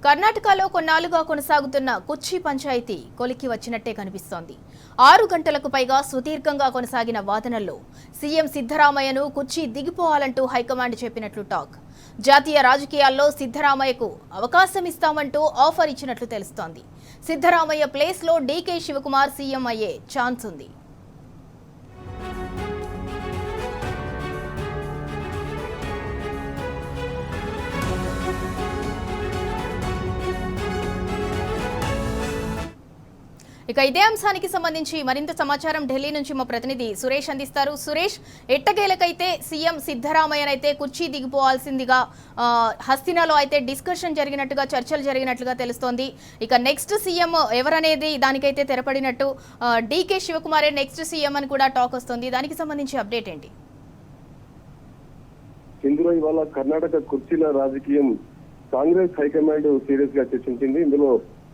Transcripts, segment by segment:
కర్ణాటకలో కొన్నాళ్లుగా కొనసాగుతున్న కుర్చీ పంచాయతీ కొలికి వచ్చినట్టే కనిపిస్తోంది. 6 గంటలకు పైగా సుదీర్ఘంగా కొనసాగిన వాదనల్లో సీఎం సిద్ధరామయ్యను కుర్చీ దిగిపోవాలంటూ హైకమాండ్ చెప్పినట్లు టాక్. జాతీయ రాజకీయాల్లో సిద్ధరామయ్యకు అవకాశం ఇస్తామంటూ ఆఫర్ ఇచ్చినట్లు తెలుస్తోంది. సిద్ధరామయ్య ప్లేస్లో డీకే శివకుమార్ సీఎం అయ్యే ఛాన్స్ ఉంది. ఇక ఇదే అంశానికి సంబంధించి మరింత సమాచారం ఢిల్లీ నుంచి మా ప్రతినిధి సురేష్ అందిస్తారు. సురేష్, ఎట్టకేలకైతే సీఎం సిద్ధరామయ్యనైతే కుర్చీ దిగిపోవాల్సిందిగా హస్తినాలో అయితే డిస్కషన్ జరిగినట్టుగా, చర్చలు జరిగినట్లుగా తెలుస్తోంది. ఇక నెక్స్ట్ సీఎం ఎవరనేది దానికైతే తెరపడినట్టు డీకే శివకుమారే నెక్స్ట్ సీఎం అని కూడా టాక్ వస్తుంది. దానికి సంబంధించి అప్డేట్ ఏంటి? ఇందులో ఇవాళ కర్ణాటక కుర్చీల రాజకీయం కాంగ్రెస్ హైకమాండ్ సీరియస్ గా చర్చించింది. ఇందులో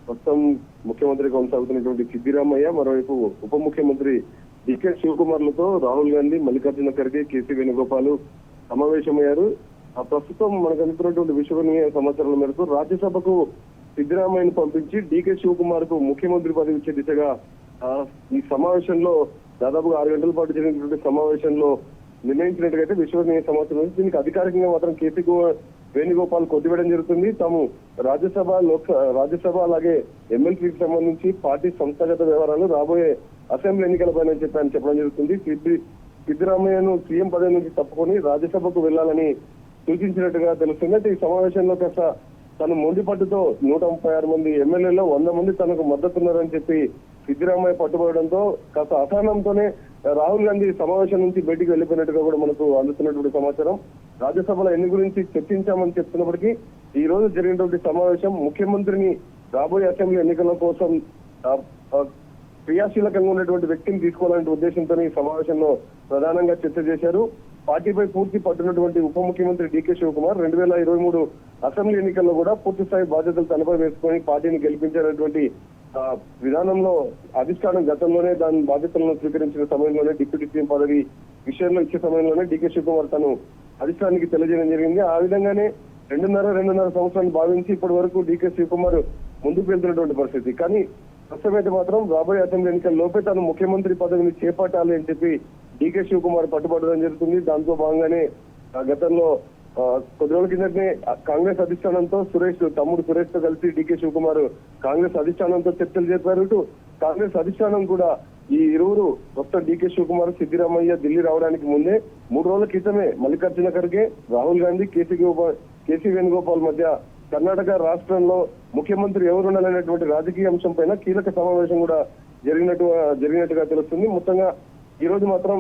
మొత్తం ముఖ్యమంత్రిగా కొనసాగుతున్నటువంటి సిద్దిరామయ్య, మరోవైపు ఉప ముఖ్యమంత్రి డికే శివకుమార్లతో రాహుల్ గాంధీ, మల్లికార్జున ఖర్గే, కేసీ వేణుగోపాల్ సమావేశమయ్యారు. ప్రస్తుతం మనకు అందుతున్నటువంటి విశ్వసనీయ సమాచారాల మేరకు రాజ్యసభకు సిద్దిరామయ్యను పంపించి డికే శివకుమార్ కు ముఖ్యమంత్రి పదవి ఇచ్చే దిశగా ఈ సమావేశంలో దాదాపుగా 6 గంటల పాటు జరిగినటువంటి సమావేశంలో నిర్ణయించినట్టుగా విశ్వసనీయ సమాచారం. దీనికి అధికారికంగా మాత్రం కేసీ వేణుగోపాల్ కొట్టివేయడం జరుగుతుంది. తాము రాజ్యసభ అలాగే ఎమ్మెల్సీకి సంబంధించి పార్టీ సంస్థాగత వ్యవహారాలు రాబోయే అసెంబ్లీ ఎన్నికలపైన చెప్పడం జరుగుతుంది. సిద్దిరామయ్యను సీఎం పదవి నుంచి తప్పుకొని రాజ్యసభకు వెళ్లాలని సూచించినట్టుగా తెలుస్తుంది. అయితే ఈ సమావేశంలో కాస్త తను మొండి పట్టుతో 136 మంది ఎమ్మెల్యేలో 100 మంది తనకు మద్దతున్నారని చెప్పి సిద్దిరామయ్య పట్టుబడడంతో కాస్త అసహనంతోనే రాహుల్ గాంధీ సమావేశం నుంచి బయటికి వెళ్లిపోయినట్టుగా కూడా మనకు అందుతున్నటువంటి సమాచారం. రాజ్యసభలో ఎన్ని గురించి చర్చించామని చెప్తున్నప్పటికీ ఈ రోజు జరిగినటువంటి సమావేశం ముఖ్యమంత్రిని రాబోయే అసెంబ్లీ ఎన్నికల కోసం క్రియాశీలకంగా ఉన్నటువంటి వ్యక్తిని తీసుకోవాలనే ఉద్దేశంతో ఈ సమావేశంలో ప్రధానంగా చర్చ చేశారు. పార్టీపై పూర్తి పట్టున్నటువంటి ఉప ముఖ్యమంత్రి డీకే శివకుమార్ 2023 అసెంబ్లీ ఎన్నికల్లో కూడా పూర్తి స్థాయి బాధ్యతలు తనపై వేసుకొని పార్టీని గెలిపించారనేటువంటి విధానంలో అధిష్టానం గతంలోనే దాని బాధ్యతలను స్వీకరించిన సమయంలోనే డిప్యూటీ సీఎం పదవి విషయంలో ఇచ్చే సమయంలోనే డీకే శివకుమార్ తను అధిష్టానానికి తెలియజేయడం జరిగింది. ఆ విధంగానే 2.5 సంవత్సరాలు భావించి ఇప్పటి వరకు డీకే శివకుమార్ ముందుకు వెళ్తున్నటువంటి పరిస్థితి. కానీ ప్రస్తుతమైతే మాత్రం రాబోయే అసెంబ్లీ ఎన్నికల లోపే తాను ముఖ్యమంత్రి పదవిని చేపట్టాలి అని చెప్పి డీకే శివకుమార్ పట్టుబడడం జరుగుతుంది. దాంతో భాగంగానే గతంలో కొద్ది రోజుల కిందనే కాంగ్రెస్ అధిష్టానంతో తమ్ముడు సురేష్ తో కలిసి డీకే శివకుమార్ కాంగ్రెస్ అధిష్టానంతో చర్చలు జరిపారు. ఇటు కాంగ్రెస్ అధిష్టానం కూడా ఈ ఇరువురు మొత్తం డీకే శివకుమార్, సిద్దిరామయ్య ఢిల్లీ రావడానికి ముందే 3 రోజుల క్రితమే మల్లికార్జున ఖర్గే, రాహుల్ గాంధీ, కేసీ వేణుగోపాల్ మధ్య కర్ణాటక రాష్ట్రంలో ముఖ్యమంత్రి ఎవరుండాలనేటువంటి రాజకీయ అంశం పైన కీలక సమావేశం కూడా జరిగినట్టుగా తెలుస్తుంది. మొత్తంగా ఈ రోజు మాత్రం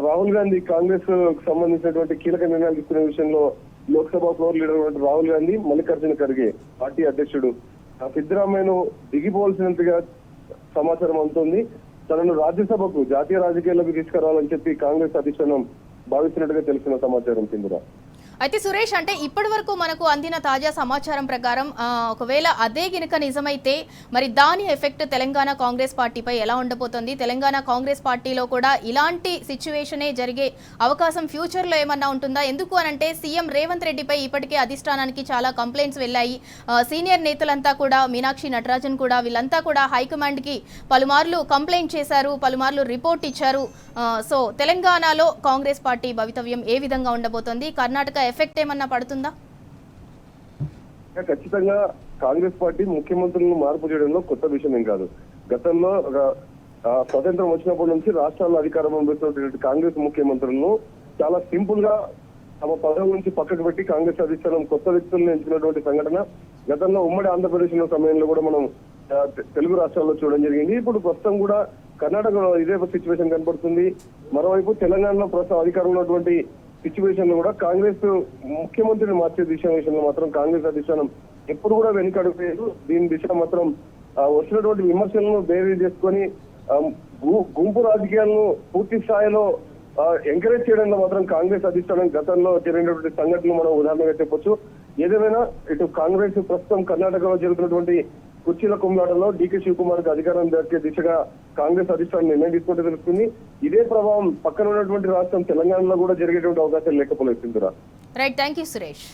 రాహుల్ గాంధీ కాంగ్రెస్ సంబంధించినటువంటి కీలక నిర్ణయాలు తీసుకునే విషయంలో Lok Sabha floor leader Rahul Gandhi, Mallikarjuna Kharge party అధ్యక్షుడు సిద్ధరామయ్యను దిగిపోవాల్సినంతగా సమాచారం అందుతుంది. తనను రాజ్యసభకు జాతీయ రాజకీయాలకు తీసుకురావాలని చెప్పి కాంగ్రెస్ అధిష్టానం భావిస్తున్నట్టుగా తెలిసిన సమాచారం కింద. అయితే సురేష్, అంటే ఇప్పటి వరకు మనకు అందిన తాజా సమాచారం ప్రకారం ఒకవేళ అదే గినక నిజమైతే మరి దాని ఎఫెక్ట్ తెలంగాణ కాంగ్రెస్ పార్టీపై ఎలా ఉండబోతుంది? తెలంగాణ కాంగ్రెస్ పార్టీలో కూడా ఇలాంటి సిచ్యువేషనే జరిగే అవకాశం ఫ్యూచర్లో ఏమన్నా ఉంటుందా? ఎందుకు అనంటే సీఎం రేవంత్ రెడ్డిపై ఇప్పటికే అధిష్టానానికి చాలా కంప్లైంట్స్ వెళ్ళాయి. సీనియర్ నేతలంతా కూడా, మీనాక్షి నటరాజన్ కూడా, వీళ్ళంతా కూడా హైకమాండ్కి పలుమార్లు కంప్లైంట్ చేశారు, పలుమార్లు రిపోర్ట్ ఇచ్చారు. సో తెలంగాణలో కాంగ్రెస్ పార్టీ భవితవ్యం ఏ విధంగా ఉండబోతోంది? కర్ణాటక ఎఫెక్ట్ ఏమన్నా పడుతుందా? ఖచ్చితంగా కాంగ్రెస్ పార్టీ ముఖ్యమంత్రులను మార్పు చేయడంలో కొత్త విషయం ఏం కాదు. గతంలో స్వతంత్రం వచ్చినప్పటి నుంచి రాష్ట్రాల్లో అధికారం పొందుతున్నటువంటి కాంగ్రెస్ ముఖ్యమంత్రులను చాలా సింపుల్ గా తమ పదవి నుంచి పక్కకు పెట్టి కాంగ్రెస్ అధిష్టానం కొత్త వ్యక్తులను ఎంచుకున్నటువంటి సంఘటన గతంలో ఉమ్మడి ఆంధ్రప్రదేశ్ సమయంలో కూడా మనం తెలుగు రాష్ట్రాల్లో చూడడం జరిగింది. ఇప్పుడు ప్రస్తుతం కూడా కర్ణాటకలో ఇదే సిచ్యువేషన్ కనపడుతుంది. మరోవైపు తెలంగాణలో ప్రస్తుతం అధికారంలో ఉన్నటువంటి సిచ్యువేషన్ లో కూడా కాంగ్రెస్ ముఖ్యమంత్రిని మార్చే విషయంలో మాత్రం కాంగ్రెస్ అధిష్టానం ఎప్పుడు కూడా వెనుకడుగు. దీని దిశ మాత్రం వచ్చినటువంటి విమర్శలను బేరీ చేసుకొని గుంపు రాజకీయాలను పూర్తి స్థాయిలో ఎంకరేజ్ చేయడంలో మాత్రం కాంగ్రెస్ అధిష్టానం గతంలో జరిగినటువంటి సంఘటనలు మనం ఉదాహరణగా చెప్పొచ్చు. ఏదేమైనా ఇటు కాంగ్రెస్ ప్రస్తుతం కర్ణాటకలో జరుగుతున్నటువంటి కుర్చీల కుమ్లాటలో డీకే శివకుమార్ కి అధికారం దక్కే దిశగా కాంగ్రెస్ అధిష్టానం నిర్ణయం తీసుకుంటే తెలుస్తుంది. ఇదే ప్రభావం పక్కన ఉన్నటువంటి రాష్ట్రం తెలంగాణలో కూడా జరిగేటువంటి అవకాశాలు లేకపోలేదు. Right, thank you Suresh.